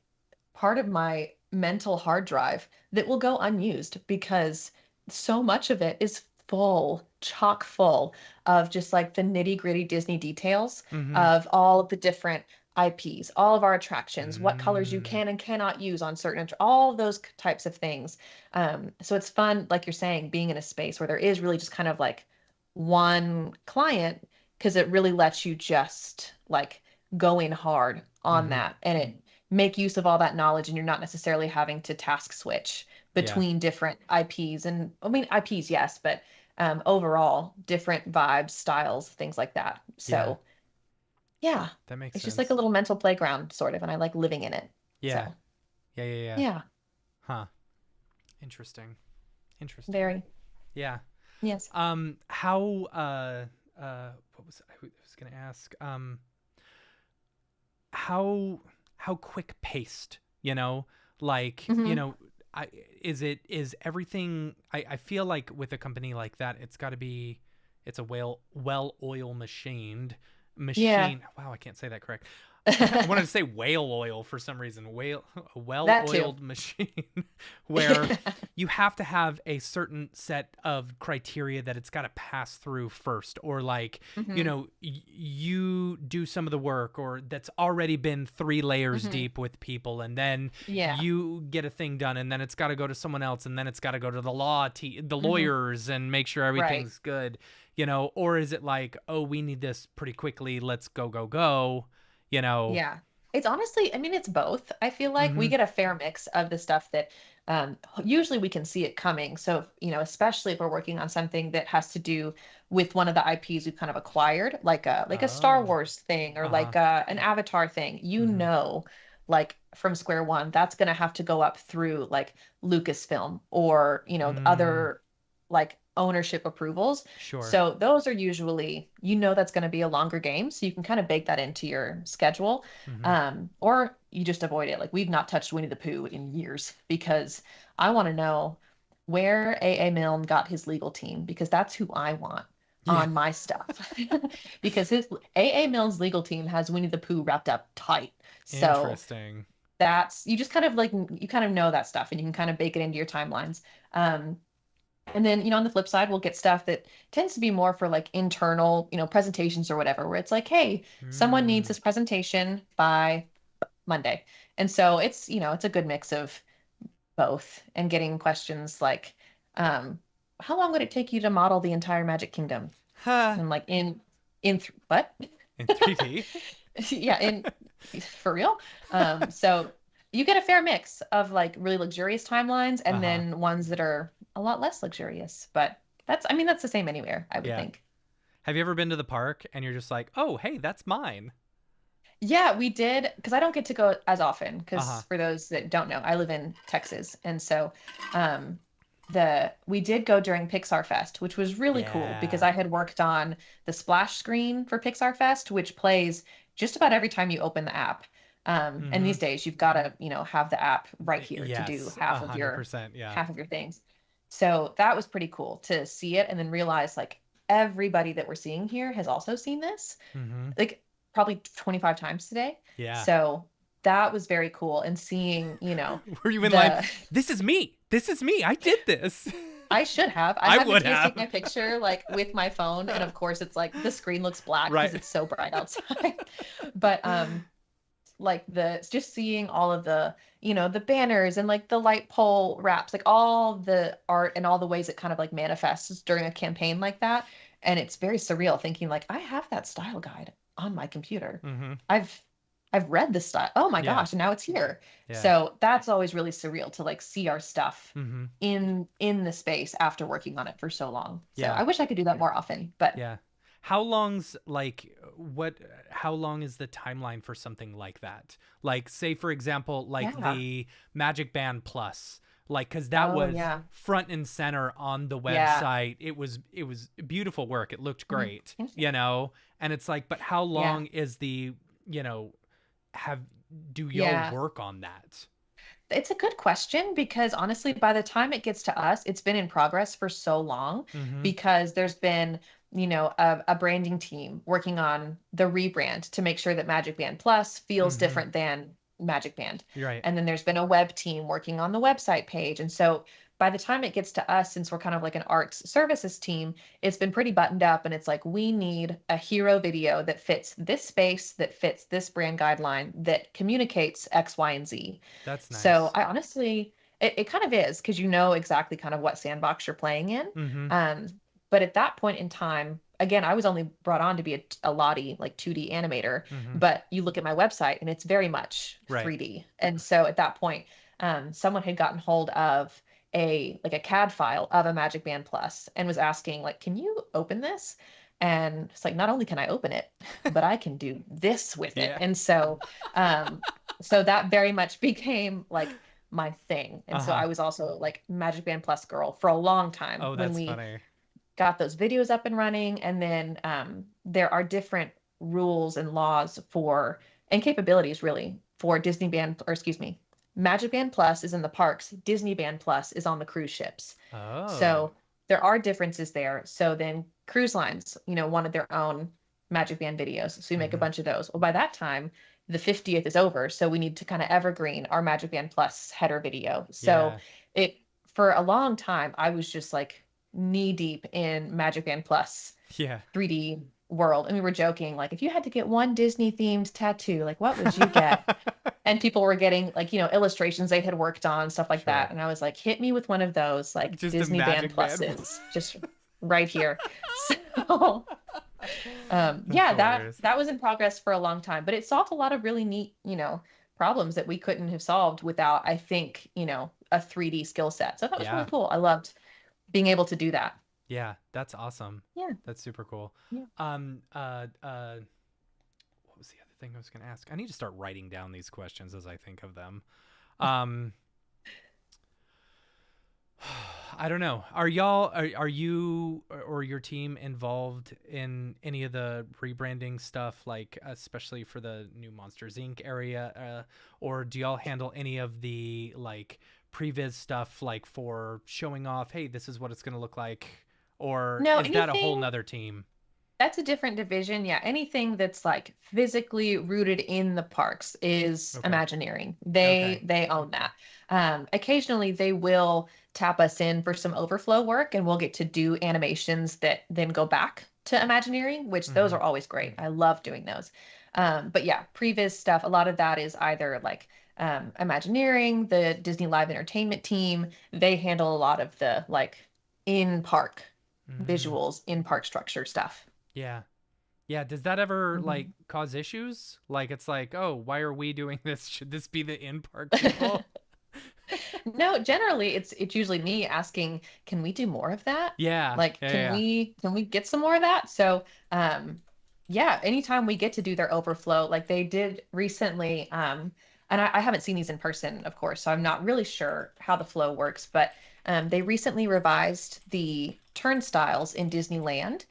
part of my mental hard drive that will go unused because so much of it is full, chock full of just like the nitty-gritty Disney details Mm-hmm. of all of the different IPs, all of our attractions, what colors you Mm. can and cannot use on certain, all of those types of things. So it's fun, like you're saying, being in a space where there is really just kind of like one client, because it really lets you just like go in hard on Mm-hmm. that, and it make use of all that knowledge, and you're not necessarily having to task switch Yeah. between different IPs. And I mean IPs, yes, but overall different vibes, styles, things like that. Yeah. So yeah, That makes it's just like a sense. little mental playground sort of, and I like living in it. Yeah. So Yeah. Yeah. Yeah. yeah, Huh. Interesting. Interesting. very, Yeah. yes. How what was I was gonna ask? How quick paced, like, Hmm. I is everything, I feel like with a company like that, it's got to be, it's a well oil Yeah. machine. Wow, I can't say that correct. I wanted to say whale oil for some reason. A That too. well-oiled machine where you have to have a certain set of criteria that it's got to pass through first, or like, Hmm. you do some of the work, or that's already been 3 layers Hmm. deep with people, and then Yeah. you get a thing done, and then it's got to go to someone else, and then it's got to go to the Hmm. lawyers and make sure Right. everything's good, or is it like, oh, we need this pretty quickly, let's go, you know. Yeah. It's honestly, I mean, it's both. I feel like we Mm-hmm. get a fair mix of the stuff that usually we can see it coming. So, especially if we're working on something that has to do with one of the IPs we've kind of acquired, like a Star Oh. Wars thing or Uh-huh. like an Avatar thing, Mm-hmm. like from square one, that's going to have to go up through like Lucasfilm or, Mm, other like ownership approvals. sure. So those are usually, that's going to be a longer game. So you can kind of bake that into your schedule. Mm-hmm. Or you just avoid it. Like we've not touched Winnie the Pooh in years because I want to know where A.A. Milne got his legal team, because that's who I want Yeah. on my stuff. Because his A.A. Milne's legal team has Winnie the Pooh wrapped up tight. So Interesting. that's, you just kind of like, you kind of know that stuff and you can kind of bake it into your timelines. Um, and then, on the flip side, we'll get stuff that tends to be more for like internal, presentations or whatever, where it's like, hey, someone needs Mm. this presentation by Monday. And so it's, it's a good mix of both, and getting questions like, um, how long would it take you to model the entire Magic Kingdom? Ha. And like what? In 3D. Yeah, for real. So you get a fair mix of like really luxurious timelines and Uh-huh. then ones that are a lot less luxurious. But I mean, that's the same anywhere, I would Yeah. think. Have you ever been to the park and you're just like, oh, hey, that's mine? Yeah, we did, because I don't get to go as often, Uh-huh. because for those that don't know, I live in Texas. And so um we did go during Pixar Fest, which was really cool because Yeah. I had worked on the splash screen for Pixar Fest, which plays just about every time you open the app. And Mm-hmm. these days you've got to, have the app right here to do Yes. 100%. Yeah. half of your things. So that was pretty cool to see it and then realize like everybody that we're seeing here has also seen this, Mm-hmm. like probably 25 times today. Yeah. So that was very cool. And seeing, Were you in line? the This is me. This is me. I did this. I should have. I I had would Matthias take have. my picture like with my phone, and of course it's like the screen looks black because Right. it's so bright outside. But like just seeing all of the, the banners and like the light pole wraps, like all the art and all the ways it kind of like manifests during a campaign like that. And it's very surreal thinking like I have that style guide. on my computer. Mm-hmm. I've read this stuff. Oh my Yeah. gosh, and now it's here. Yeah. So that's always really surreal to like see our stuff Mm-hmm. in the space after working on it for so long. So Yeah. I wish I could do that more often, but Yeah. How long is the timeline for something like that? Like, say for example, like yeah. the Magic Band Plus, like, cause that Oh was yeah. front and center on the Yeah. website. It was beautiful work. It looked Mhm. great, Thank you. you know? And it's like, but how Yeah. long is the, you know, have, do y'all Yeah. work on that? It's a good question because honestly, by the time it gets to us, it's been in progress for so long Mm-hmm. because there's been, a branding team working on the rebrand to make sure that Magic Band Plus feels Mm-hmm. different than Magic Band. You're right. And then there's been a web team working on the website page. And so by the time it gets to us, since we're kind of like an arts services team, it's been pretty buttoned up. And it's like, we need a hero video that fits this space, that fits this brand guideline, that communicates X, Y, and Z. That's So nice. I honestly, it kind of is because you know exactly kind of what sandbox you're playing in. Mm-hmm. But at that point in time, again, I was only brought on to be a Lottie, like 2D animator, Mm-hmm. but you look at my website and it's very much Right. 3D. And so at that point, someone had gotten hold of a CAD file of a Magic Band Plus and was asking like, can you open this? And it's like, not only can I open it, but I can do this with it. Yeah. And so, so that very much became like my thing. And so Uh-huh. I was also like Magic Band Plus girl for a long time Oh, when that's we funny. got those videos up and running. And then there are different rules and laws for and capabilities really for Disney Band, or excuse me, Magic Band Plus is in the parks. Disney Band Plus is on the cruise ships. Oh. So there are differences there. So then cruise lines, wanted their own Magic Band videos. So we make a Mhm. bunch of those. Well, by that time, the 50th is over. So we need to kind of evergreen our Magic Band Plus header video. So Yeah. it for a long time, I was just like knee deep in Magic Band Plus Yeah. 3D world. And we were joking, like, if you had to get one Disney themed tattoo, like what would you get? And people were getting like, illustrations they had worked on, stuff like Sure. that. And I was like, hit me with one of those, like Just a Disney Band Magic Band. Pluses, just right here. So, yeah, hilarious. that was in progress for a long time, but it solved a lot of really neat, problems that we couldn't have solved without, I think, a 3D skill set. So that was Yeah. really cool. I loved being able to do that. Yeah, that's awesome. Yeah. That's super cool. Yeah. What was the other thing I was going to ask? I need to start writing down these questions as I think of them. I don't know. Are you or your team involved in any of the rebranding stuff, like especially for the new Monsters Inc. area, or do y'all handle any of the like previs stuff, like for showing off, hey, this is what it's going to look like, or No, is that a whole anything nother team? that's a different division. Yeah, anything that's like physically rooted in the parks is Okay. Imagineering. Okay. They own that. Occasionally they will tap us in for some overflow work and we'll get to do animations that then go back to Imagineering, which those Mhm. are always great. I love doing those. But yeah, previs stuff, a lot of that is either like Imagineering, the Disney Live Entertainment team, they handle a lot of the like in park Mhm. visuals, in park structure stuff. Yeah. Yeah, does that ever Mhm. like cause issues? Like it's like, "Oh, why are we doing this? Should this be the in-park people?" No, generally it's usually me asking, can we do more of that? Yeah. Like, Yeah, can yeah. we get some more of that? So, yeah, anytime we get to do their overflow, like they did recently, and I haven't seen these in person, of course, so I'm not really sure how the flow works, but they recently revised the turnstiles in Disneyland.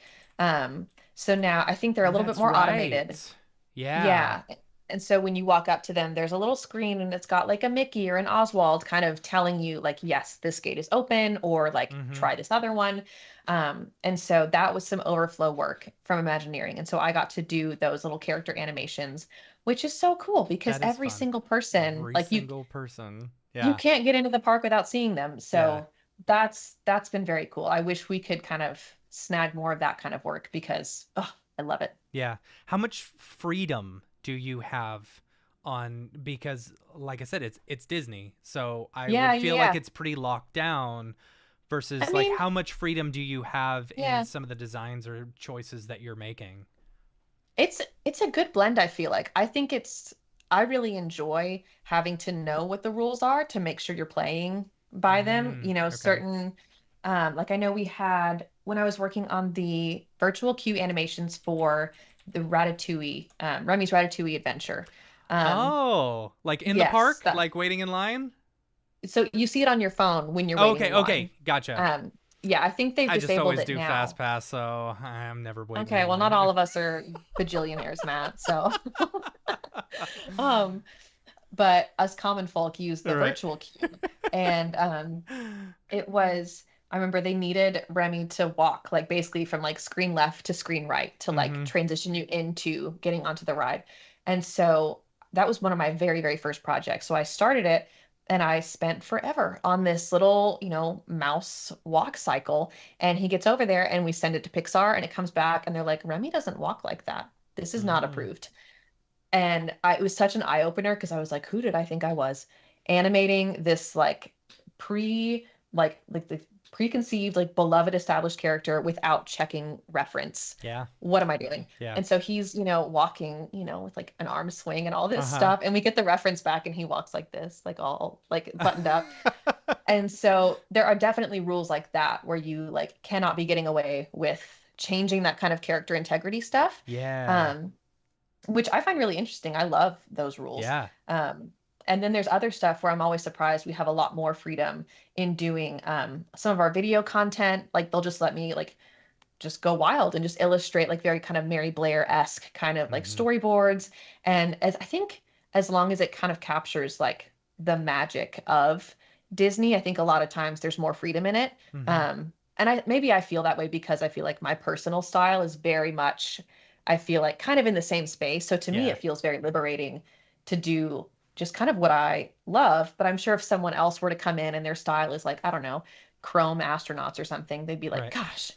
So now I think they're a Oh, little bit that's more automated. right. Yeah. Yeah. And so when you walk up to them, there's a little screen and it's got like a Mickey or an Oswald kind of telling you like, yes, this gate is open or like Mhm. try this other one. And so that was some overflow work from Imagineering. And so I got to do those little character animations, which is so cool because That is every fun. single person, Every like single person. you Yeah. can't get into the park without seeing them. Yeah. So that's been very cool. I wish we could kind of snag more of that kind of work because I love it. Yeah. How much freedom do you have on, because like I said, it's Disney. So I Yeah, would feel like yeah. it's pretty locked down versus I like mean, how much freedom do you have yeah. in some of the designs or choices that you're making? It's a good blend, I feel like. I really enjoy having to know what the rules are to make sure you're playing by them. Mm, You know, okay. certain like I know we had when I was working on the virtual queue animations for the Ratatouille, Remy's Ratatouille adventure. Um, Oh, like in the yes, park, that like waiting in line? so you see it on your phone when you're Oh, waiting okay, in line. okay, gotcha. Um, yeah, I think they've I just disabled always it do fast now. pass, so I'm never waiting Okay, in well, not all line. of us are bajillionaires, Matt. So, um, but us common folk use the Right. virtual queue, and it was. I remember they needed Remy to walk like basically from like screen left to screen right to like Mm-hmm. transition you into getting onto the ride, and so that was one of my very very first projects. So I started it. And I spent forever on this little, mouse walk cycle. And he gets over there and we send it to Pixar and it comes back and they're like, Remy doesn't walk like that. This is not Mm. approved. And it was such an eye opener because I was like, who did I think I was animating this pre like the preconceived like beloved established character without checking reference? Yeah, What am I doing? yeah. And so he's, walking, with like an arm swing and all this Uh-huh. stuff. And we get the reference back and he walks like this, like all like buttoned up. And so there are definitely rules like that where you like cannot be getting away with changing that kind of character integrity stuff. Yeah. Um, which I find really interesting. I love those rules. Yeah. Um, and then there's other stuff where I'm always surprised we have a lot more freedom in doing some of our video content. Like they'll just let me like just go wild and just illustrate like very kind of Mary Blair-esque kind of like Mm-hmm. storyboards. And as I think as long as it kind of captures like the magic of Disney, I think a lot of times there's more freedom in it. Mm-hmm. And I feel that way because I feel like my personal style is very much, I feel like kind of in the same space. So to me, Yeah. it feels very liberating to do just kind of what I love. But I'm sure if someone else were to come in and their style is like, I don't know, Chrome astronauts or something, they'd be like, Right. gosh,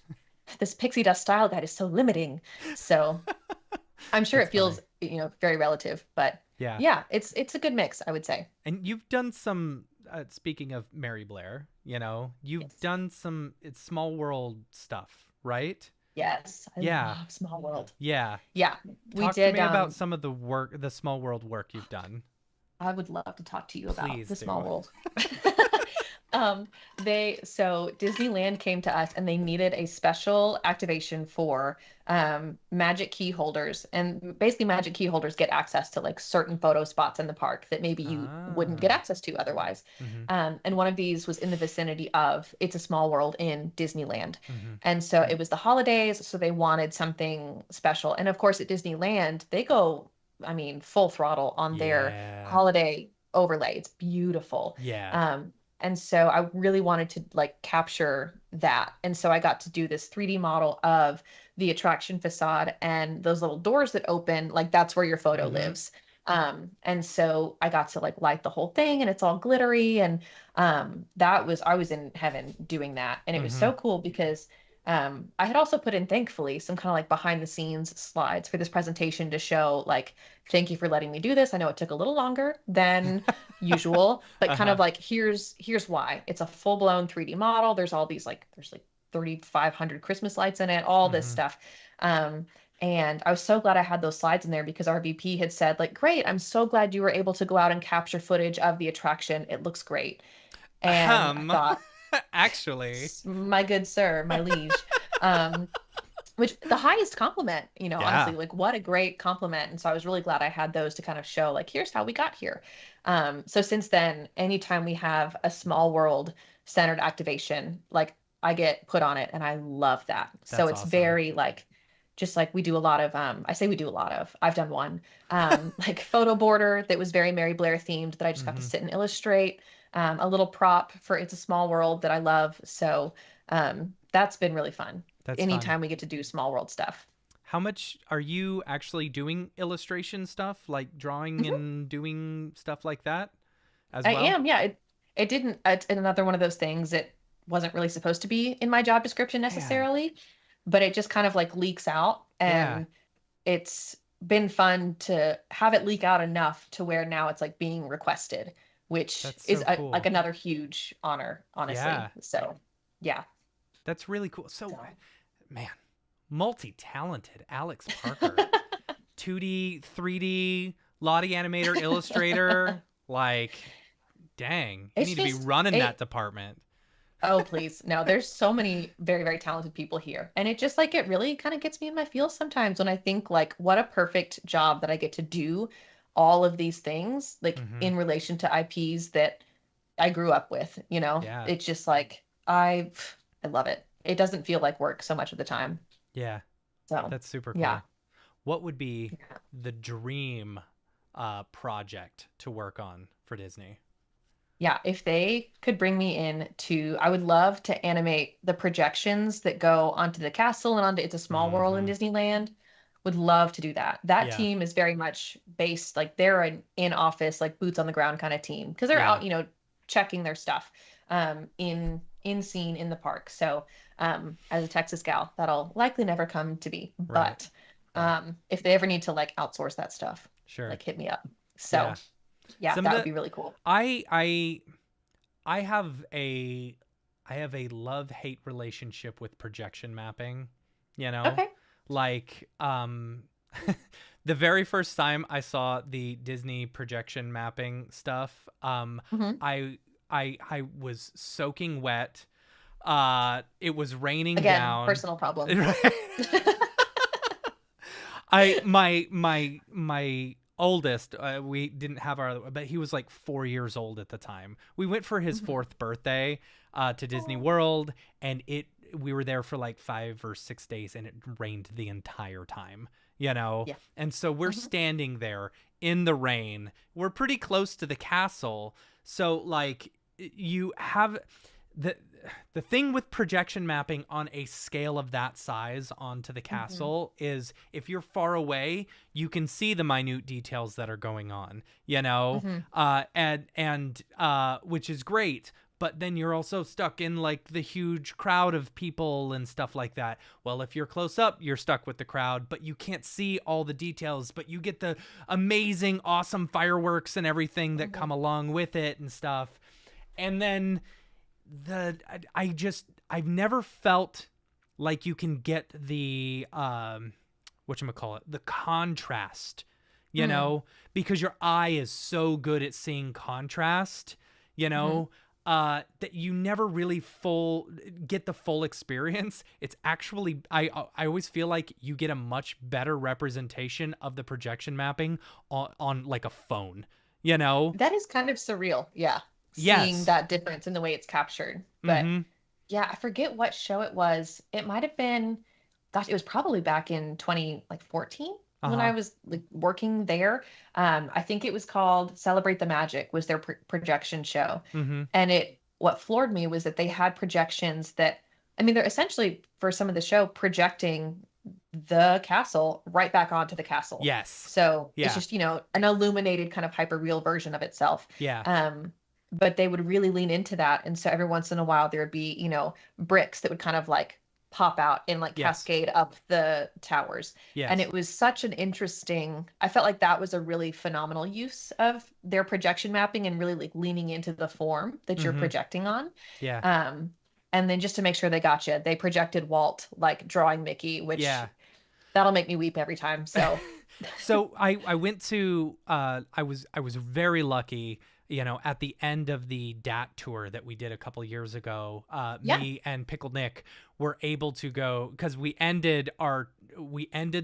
this pixie dust style guide is so limiting. So I'm sure That's it feels, funny. very relative, but Yeah. yeah, it's a good mix, I would say. And you've done some speaking of Mary Blair, you've Yes. done some it's small world stuff, right? Yes, I Yeah. love Small World. Yeah. Yeah, we Talk to did. me about some of the small world work you've done. I would love to talk to you about Please the Small do. World. So Disneyland came to us and they needed a special activation for magic key holders. And basically magic key holders get access to like certain photo spots in the park that maybe you wouldn't get Ah. access to otherwise. Mm-hmm. And one of these was in the vicinity of It's a Small World in Disneyland. Mm-hmm. And so it was the holidays, so they wanted something special. And of course at Disneyland, they go, I mean, full throttle on their Yeah. holiday overlay. It's beautiful. Yeah. And so I really wanted to like capture that. And so I got to do this 3D model of the attraction facade and those little doors that open, like that's where your photo Mm-hmm. lives. And so I got to like light the whole thing and it's all glittery. And I was in heaven doing that. And it was Mm-hmm. so cool because I had also put in, thankfully, some kind of like behind the scenes slides for this presentation to show like, thank you for letting me do this. I know it took a little longer than usual, but kind Uh-huh. of like here's why. It's a full-blown 3D model. There's like 3,500 Christmas lights in it, all this Mm-hmm. stuff. Um, and I was so glad I had those slides in there because our VP had said, like, great, I'm so glad you were able to go out and capture footage of the attraction. It looks great. And I Um thought, actually. My good sir, my liege. Um, which the highest compliment, Yeah. honestly, like what a great compliment. And so I was really glad I had those to kind of show, like, here's how we got here. So since then, anytime we have a small world centered activation, like I get put on it and I love that. So That's it's awesome. very like, just like we do a lot of, I say we do a lot of, I've done one, like photo border that was very Mary Blair themed that I just got to Mm-hmm. sit and illustrate, a little prop for It's a Small World that I love. So that's been really fun That's fun. anytime we get to do small world stuff. How much are you actually doing illustration stuff, like drawing Mhm. and doing stuff like that as I well? am, yeah. It didn't, it's another one of those things. It wasn't really supposed to be in my job description Man. necessarily, but it just kind of like leaks out. Yeah. And it's been fun to have it leak out enough to where now it's like being requested, which That's is so like cool. another huge honor, honestly. Yeah. So, yeah. That's really cool. So, So. man, multi-talented Alex Parker. 2D, 3D, Lottie Animator, Illustrator. Like, dang, you It's need to be just running it. that department. Oh, please. No, there's so many very, very talented people here. And it just like it really kind of gets me in my feels sometimes when I think like what a perfect job that I get to do all of these things like Hmm. in relation to IPs that I grew up with, you know. Yeah, It's just like I love it. It doesn't feel like work so much of the time. yeah, So, that's super yeah. cool. What would be Yeah. the dream project to work on for Disney? Yeah, if they could bring me in to, I would love to animate the projections that go onto the castle and onto It's a Small World in Hmm. Disneyland. Would love to do that. That Yeah, team is very much based, like they're an in office, like boots on the ground kind of team because they're yeah, out, checking their stuff in scene in the park. So as a Texas gal, that'll likely never come to be. right, But right, if they ever need to like outsource that stuff, sure, like hit me up. So yeah. yeah, Some of that would the be really cool. I I I have a love-hate relationship with projection mapping, you know? Okay. Like the very first time I saw the Disney projection mapping stuff, Hmm. I was soaking wet. It was raining Again, down. personal problem. My oldest, we didn't have our, but he was like 4 years old at the time. We went for his Mhm. fourth birthday to Disney Oh. World, and we were there for like 5 or 6 days, and it rained the entire time, you know. Yeah. And so we're Mhm. standing there in the rain. We're pretty close to the castle, so like you have the the thing with projection mapping on a scale of that size onto the Mhm. castle is if you're far away, you can see the minute details that are going on, you know, Mhm. and which is great. But then you're also stuck in like the huge crowd of people and stuff like that. Well, if you're close up, you're stuck with the crowd, but you can't see all the details, but you get the amazing, awesome fireworks and everything that come Mhm. along with it and stuff. And then I've never felt like you can get the whatchamacallit, the contrast, you Mm. know, because your eye is so good at seeing contrast, you Mhm. know, that you never really get the full experience. It's actually I always feel like you get a much better representation of the projection mapping on like a phone, you know? That is kind of surreal. Yeah. Seeing Yes. that difference in the way it's captured. But Mm-hmm. yeah, I forget what show it was. It might have been, gosh, it was probably back in 20 like 14 when I Uh-huh. was like working there. I think it was called Celebrate the Magic was their projection show. Mm-hmm. And what floored me was that they had projections that, I mean, they're essentially for some of the show projecting the castle right back onto the castle. Yes. So it's Yeah. just, an illuminated kind of hyper real version of itself. Yeah. But they would really lean into that. And so every once in a while there would be, bricks that would kind of like pop out and like Yes. cascade up the towers. And Yes. it was such an interesting, I felt like that was a really phenomenal use of their projection mapping and really like leaning into the form that you're Mm-hmm. projecting on. Yeah. Um, and then just to make sure they got you, they projected Walt like drawing Mickey, which Yeah. that'll make me weep every time. So, So I went to I was very lucky, you know, at the end of the DAT tour that we did a couple years ago. yeah. Me and Pickle Nick were able to go because we ended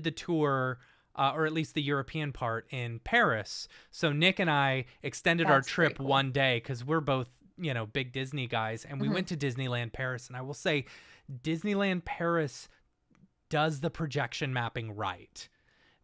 the tour. Or at least the European part in Paris. So Nick and I extended our That's very trip cool. one day because we're both, you know, big Disney guys, and we Mhm. went to Disneyland Paris. And I will say, Disneyland Paris does the projection mapping right,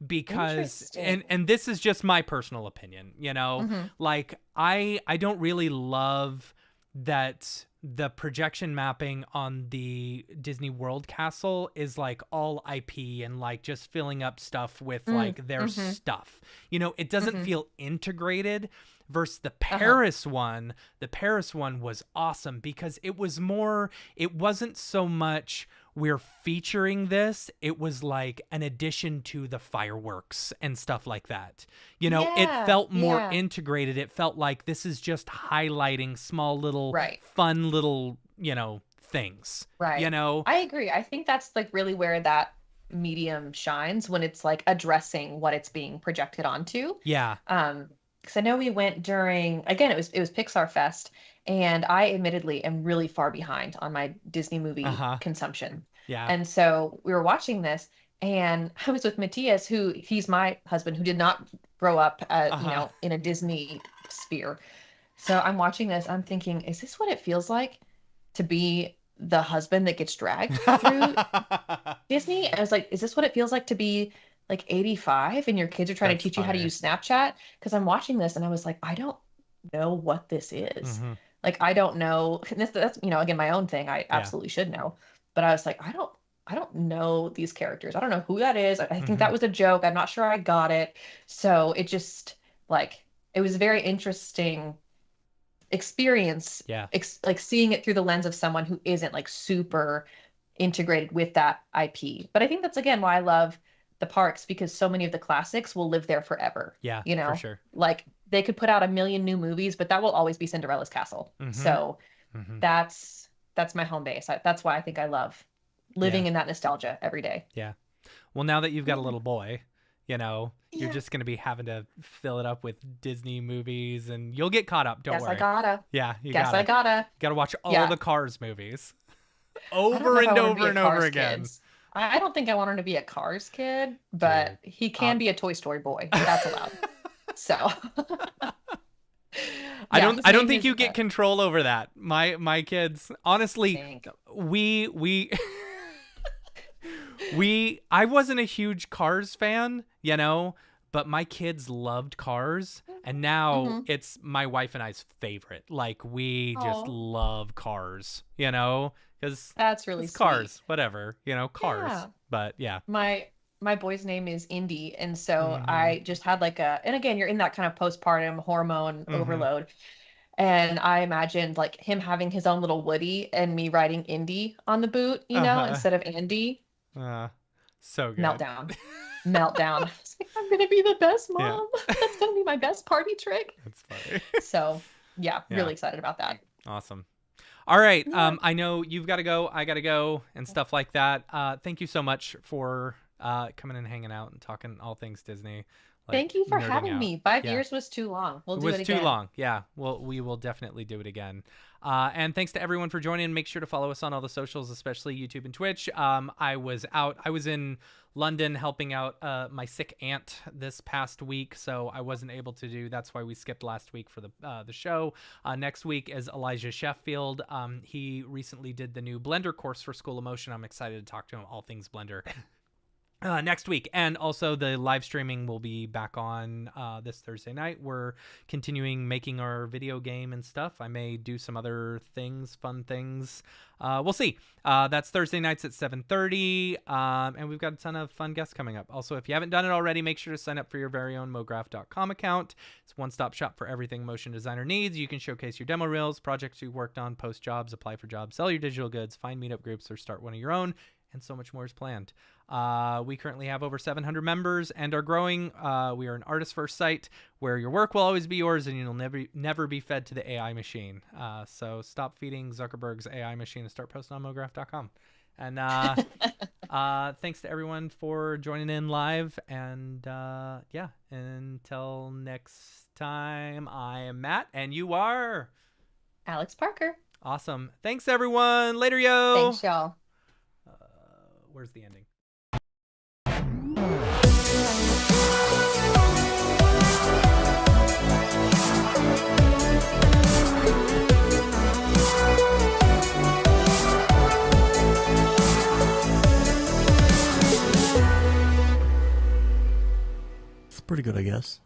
because Interesting. and this is just my personal opinion, you know, Mhm. like I don't really love that the projection mapping on the Disney World castle is like all IP and like just filling up stuff with Mm. like their Mhm. stuff. You know, it doesn't Mhm. feel integrated versus the Uh-huh. Paris one. The Paris one was awesome because it wasn't so much we're featuring this, it was like an addition to the fireworks and stuff like that. You know, it Yeah. felt more Yeah. integrated. It felt like this is just highlighting small little Right. fun little, you know, things. You Right. know? I agree. I think that's like really where that medium shines when it's like addressing what it's being projected onto. Yeah. Because I know we went during, again, it was Pixar Fest, and I admittedly am really far behind on my Disney movie consumption. Yeah. And so we were watching this, and I was with Matthias, who he's my husband, who did not grow up, in a Disney sphere. So I'm watching this, I'm thinking, is this what it feels like to be the husband that gets dragged through Disney? And I was like, is this what it feels like to be like 85 and your kids are trying That's to teach you how to funny. use Snapchat? Because I'm watching this and I was like, I don't know what this is. Mhm. Like, I don't know. And that's, again, my own thing. I Yeah. absolutely should know. But I was like, I don't know these characters. I don't know who that is. I think Mhm. that was a joke. I'm not sure I got it. So it just like, it was a very interesting experience, Yeah. like seeing it through the lens of someone who isn't like super integrated with that IP. But I think that's again why I love the parks, because so many of the classics will live there forever. Yeah, You know, for sure. like they could put out a million new movies, but that will always be Cinderella's castle. Mhm. So Mhm. that's my home base. That's why I think I love living Yeah. in that nostalgia every day. Well, now that you've got a little boy, you're Yeah. just going to be having to fill it up with Disney movies, and you'll get caught up. Don't Guess worry. I gotta. Yeah, you Guess I gotta. gotta. Gotta watch all Yeah. the Cars movies I don't know over if I and wanna be over a and over Cars again. kid. I don't think I want him to be a Cars kid, but he can be a Toy Story boy. That's allowed. So I Yeah, don't his I don't name think is, you get control over that. My kids, honestly, Hank. we I wasn't a huge Cars fan, but my kids loved Cars, and now Mhm. it's my wife and I's favorite. Like, we just Aw. love Cars, because That's really it's sweet. Cars, whatever, Cars. Yeah. But yeah. My boy's name is Indy, and so Mhm. I just had like and again, you're in that kind of postpartum hormone Mhm. overload. And I imagined like him having his own little Woody and me writing Indy on the boot, instead of Andy. So good. Meltdown. Meltdown. I was like, I'm gonna be the best Yeah. mom. That's gonna be my best party trick. That's funny. So yeah, Yeah. really excited about that. Awesome. All right. Yeah. I know you've got to go. I got to go and stuff like that. Thank you so much for coming and hanging out and talking all things Disney. Thank you for nerding having out. me. 5 Yeah. years was too long. We'll It do was it too again. long. Yeah. Well, we will definitely do it again. And thanks to everyone for joining. Make sure to follow us on all the socials, especially YouTube and Twitch. I was in London helping out my sick aunt this past week, so I wasn't able to do. That's why we skipped last week for the show. Next week is Elijah Sheffield. He recently did the new Blender course for School of Motion. I'm excited to talk to him all things Blender. Next week. And also the live streaming will be back on this Thursday night. We're continuing making our video game and stuff. I may do some other things, fun things. We'll see. That's Thursday nights at 7:30. And we've got a ton of fun guests coming up. Also, if you haven't done it already, make sure to sign up for your very own MoGraph.com account. It's a one-stop shop for everything motion designer needs. You can showcase your demo reels, projects you worked on, post jobs, apply for jobs, sell your digital goods, find meetup groups, or start one of your own. And so much more is planned. We currently have over 700 members and are growing. We are an artist first site where your work will always be yours and you'll never be fed to the AI machine. So stop feeding Zuckerberg's AI machine and start posting on MoGraph.com. And thanks to everyone for joining in live. And yeah, until next time, I am Matt and you are Alex Parker. awesome. Thanks everyone. Later, yo. Thanks, y'all. Where's the ending? It's pretty good, I guess.